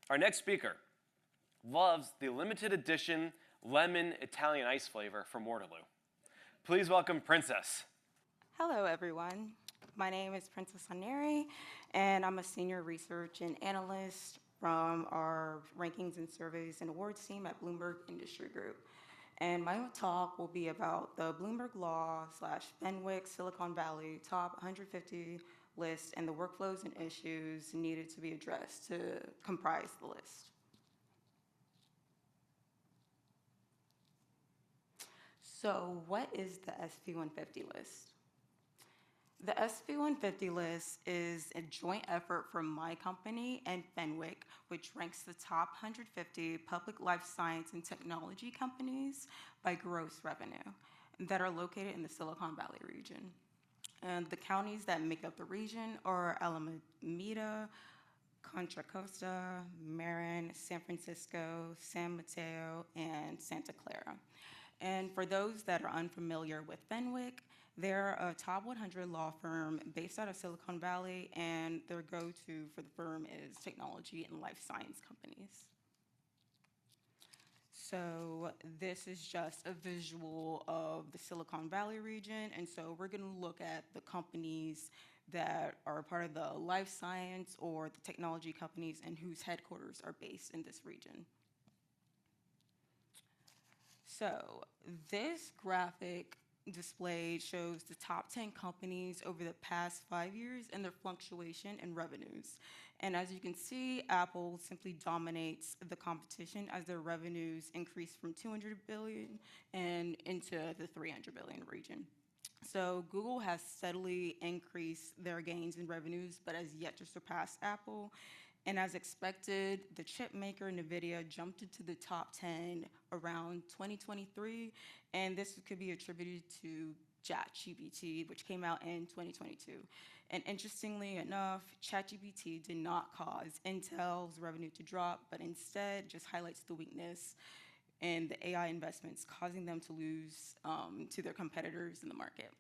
Our next speaker loves the limited edition lemon Italian ice flavor from Waterloo. Please welcome Princess. Hello, everyone. My name is Princess Onyiri, and I'm a senior research and analyst from our rankings and surveys and awards team at Bloomberg Industry Group. And my talk will be about the Bloomberg Law / Fenwick Silicon Valley top 150 list and the workflows and issues needed to be addressed to comprise the list. So what is the SV150 list? The SV150 list is a joint effort from my company and Fenwick, which ranks the top 150 public life science and technology companies by gross revenue that are located in the Silicon Valley region. And the counties that make up the region are Alameda, Contra Costa, Marin, San Francisco, San Mateo, and Santa Clara. And for those that are unfamiliar with Fenwick, they're a top 100 law firm based out of Silicon Valley, and their go-to for the firm is technology and life science companies. So this is just a visual of the Silicon Valley region, and so we're going to look at the companies that are part of the life science or the technology companies and whose headquarters are based in this region. So this graphic display shows the top 10 companies over the past 5 years and their fluctuation in revenues. And as you can see, Apple simply dominates the competition as their revenues increase from 200 billion and into the 300 billion region. So Google has steadily increased their gains in revenues, but has yet to surpass Apple. And as expected, the chip maker NVIDIA jumped into the top 10 around 2023, and this could be attributed to ChatGPT, which came out in 2022. And interestingly enough, ChatGPT did not cause Intel's revenue to drop, but instead just highlights the weakness in the AI investments, causing them to lose to their competitors in the market.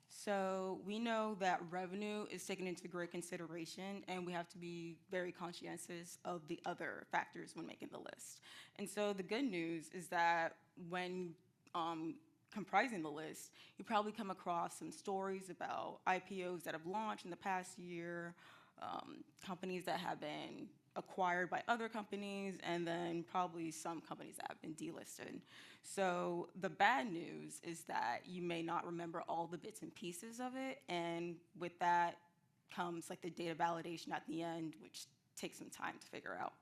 So we know that revenue is taken into great consideration, and we have to be very conscientious of the other factors when making the list. And so the good news is that when comprising the list, you probably come across some stories about IPOs that have launched in the past year, companies that have been acquired by other companies, and then probably some companies that have been delisted. So the bad news is that you may not remember all the bits and pieces of it, and with that comes like the data validation at the end, which takes some time to figure out.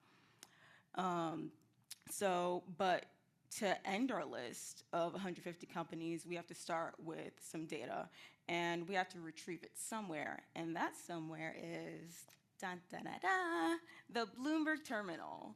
But to end our list of 150 companies, we have to start with some data, and we have to retrieve it somewhere, and that somewhere is dun, dun, dun, dun, the Bloomberg Terminal.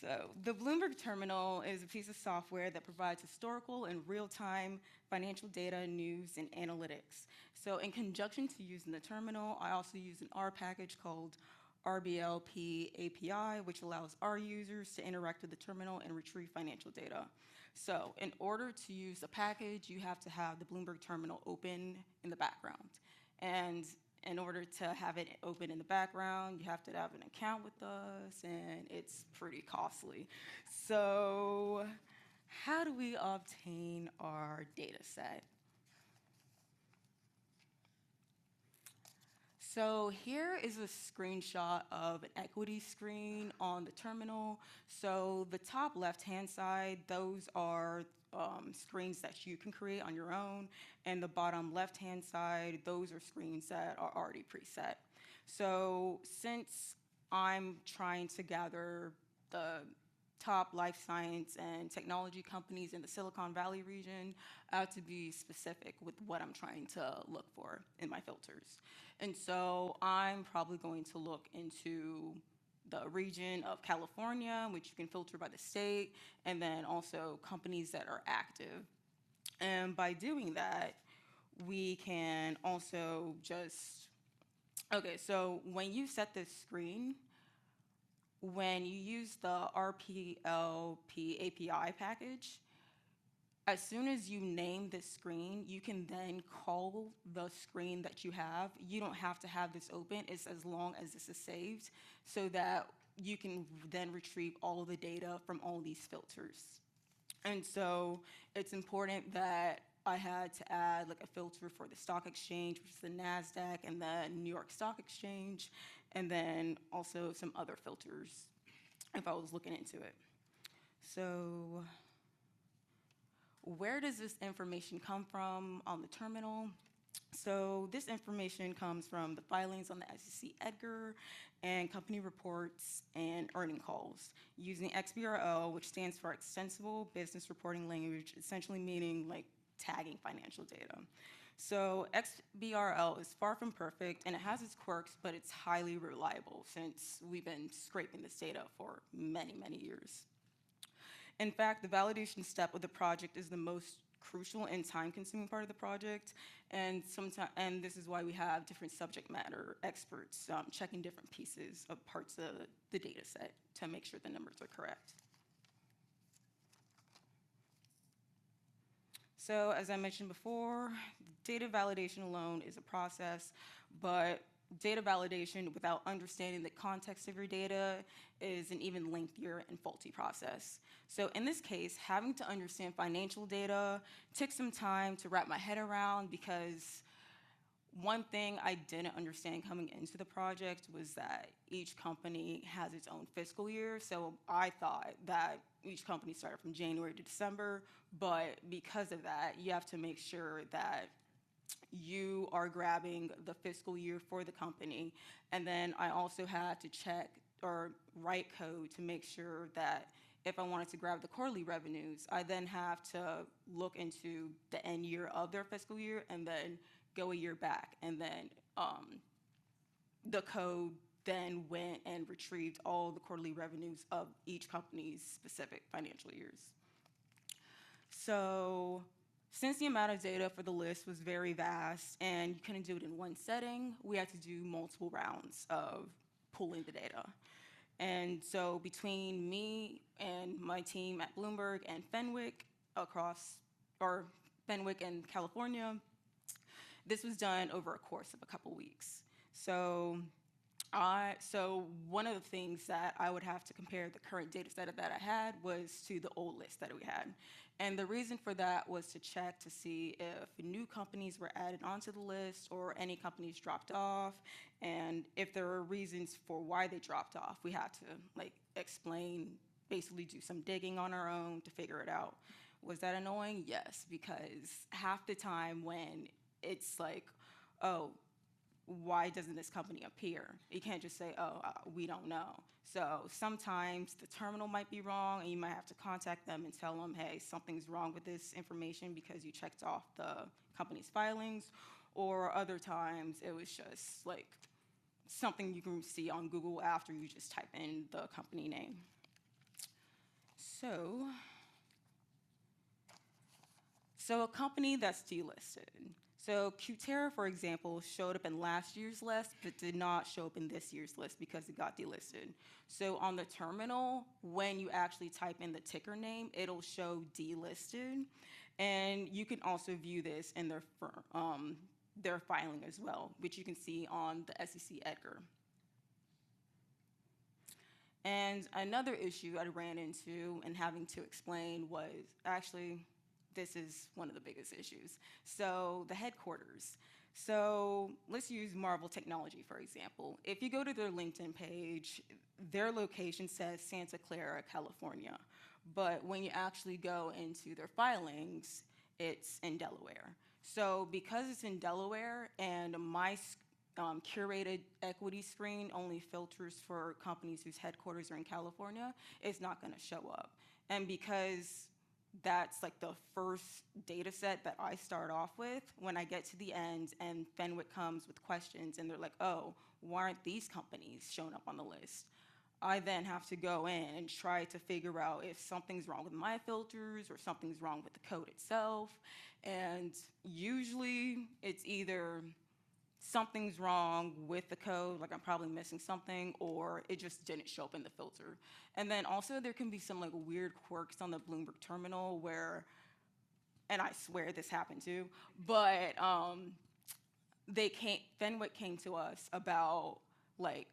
So the Bloomberg Terminal is a piece of software that provides historical and real-time financial data, news, and analytics. So in conjunction to using the terminal, I also use an R package called RBLP API, which allows our users to interact with the terminal and retrieve financial data. So in order to use the package, you have to have the Bloomberg Terminal open in the background. And in order to have it open in the background, you have to have an account with us, and it's pretty costly. So how do we obtain our data set? So here is a screenshot of an equity screen on the terminal. So the top left-hand side, those are screens that you can create on your own, and the bottom left-hand side, those are screens that are already preset. So since I'm trying to gather the top life science and technology companies in the Silicon Valley region, I have to be specific with what I'm trying to look for in my filters. And so I'm probably going to look into the region of California, which you can filter by the state, and then also companies that are active. And by doing that, we can also just, okay, so when you set this screen, when you use the RPLP API package, as soon as you name this screen, you can then call the screen that you have. You don't have to have this open. It's as long as this is saved so that you can then retrieve all of the data from all these filters. And so it's important that I had to add like a filter for the stock exchange, which is the NASDAQ and the New York Stock Exchange, and then also some other filters if I was looking into it. So where does this information come from on the terminal? So this information comes from the filings on the SEC Edgar and company reports and earning calls using XBRL, which stands for Extensible Business Reporting Language, essentially meaning like tagging financial data. So XBRL is far from perfect and it has its quirks, but it's highly reliable since we've been scraping this data for many, many years. In fact, the validation step of the project is the most crucial and time-consuming part of the project, and this is why we have different subject matter experts checking different pieces of parts of the data set to make sure the numbers are correct. So as I mentioned before, data validation alone is a process, but data validation without understanding the context of your data is an even lengthier and faulty process. So in this case, having to understand financial data took some time to wrap my head around, because one thing I didn't understand coming into the project was that each company has its own fiscal year. So I thought that each company started from January to December, but because of that, you have to make sure that you are grabbing the fiscal year for the company. And then I also had to check or write code to make sure that if I wanted to grab the quarterly revenues, I then have to look into the end year of their fiscal year and then go a year back. And then the code then went and retrieved all the quarterly revenues of each company's specific financial years. So since the amount of data for the list was very vast and you couldn't do it in one setting, we had to do multiple rounds of pulling the data. And so between me and my team at Bloomberg and Fenwick Fenwick and California, this was done over a course of a couple weeks. So one of the things that I would have to compare the current data set that I had was to the old list that we had. And the reason for that was to check to see if new companies were added onto the list or any companies dropped off, and if there were reasons for why they dropped off. We had to explain, basically do some digging on our own to figure it out. Was that annoying? Yes, because half the time when it's like, oh, why doesn't this company appear? You can't just say, oh, we don't know. So sometimes the terminal might be wrong and you might have to contact them and tell them, hey, something's wrong with this information because you checked off the company's filings. Or other times it was just like something you can see on Google after you just type in the company name. So a company that's delisted. So Qterra, for example, showed up in last year's list, but did not show up in this year's list because it got delisted. So on the terminal, when you actually type in the ticker name, it'll show delisted. And you can also view this in their filing as well, which you can see on the SEC Edgar. And another issue I ran into and having to explain was actually, this is one of the biggest issues. So the headquarters. So let's use Marvel Technology, for example. If you go to their LinkedIn page, their location says Santa Clara, California. But when you actually go into their filings, it's in Delaware. So because it's in Delaware and my curated equity screen only filters for companies whose headquarters are in California, it's not going to show up. And because that's like the first data set that I start off with, when I get to the end and Fenwick comes with questions and they're like, oh, why aren't these companies shown up on the list? I then have to go in and try to figure out if something's wrong with my filters or something's wrong with the code itself. And usually it's either something's wrong with the code, like I'm probably missing something, or it just didn't show up in the filter. And then also there can be some like weird quirks on the Bloomberg terminal where and I swear this happened too, but Fenwick came to us about like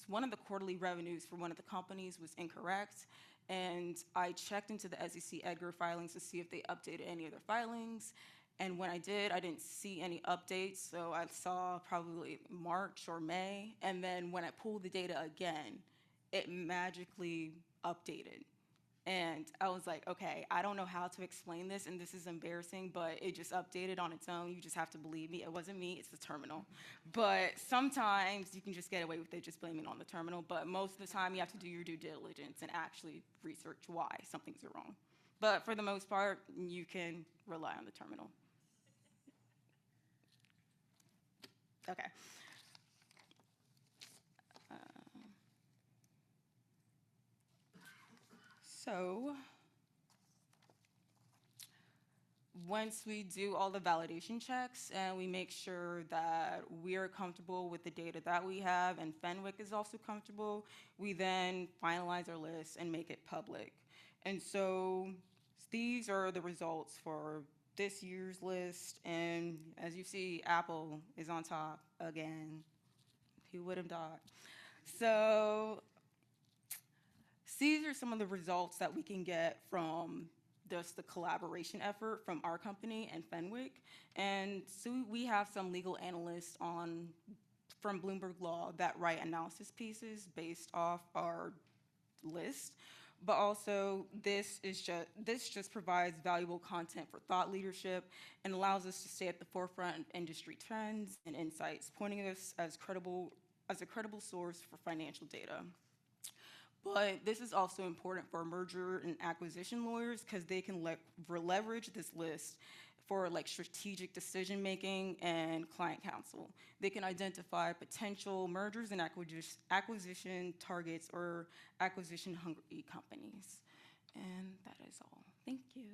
one of the quarterly revenues for one of the companies was incorrect. And I checked into the SEC Edgar filings to see if they updated any of their filings. And when I did, I didn't see any updates. So I saw probably March or May. And then when I pulled the data again, it magically updated. And I was like, okay, I don't know how to explain this, and this is embarrassing, but it just updated on its own. You just have to believe me. It wasn't me, it's the terminal. But sometimes you can just get away with it just blaming on the terminal, but most of the time you have to do your due diligence and actually research why something's wrong. But for the most part, you can rely on the terminal. Okay. So once we do all the validation checks and we make sure that we're comfortable with the data that we have and Fenwick is also comfortable, we then finalize our list and make it public. And so these are the results for this year's list. And as you see, Apple is on top again. Who would have thought? So these are some of the results that we can get from just the collaboration effort from our company and Fenwick. And so we have some legal analysts from Bloomberg Law that write analysis pieces based off our list. But also this just provides valuable content for thought leadership and allows us to stay at the forefront of industry trends and insights, pointing us as a credible source for financial data. But this is also important for merger and acquisition lawyers because they can leverage this list for like strategic decision making and client counsel. They can identify potential mergers and acquisition targets or acquisition hungry companies. And that is all. Thank you.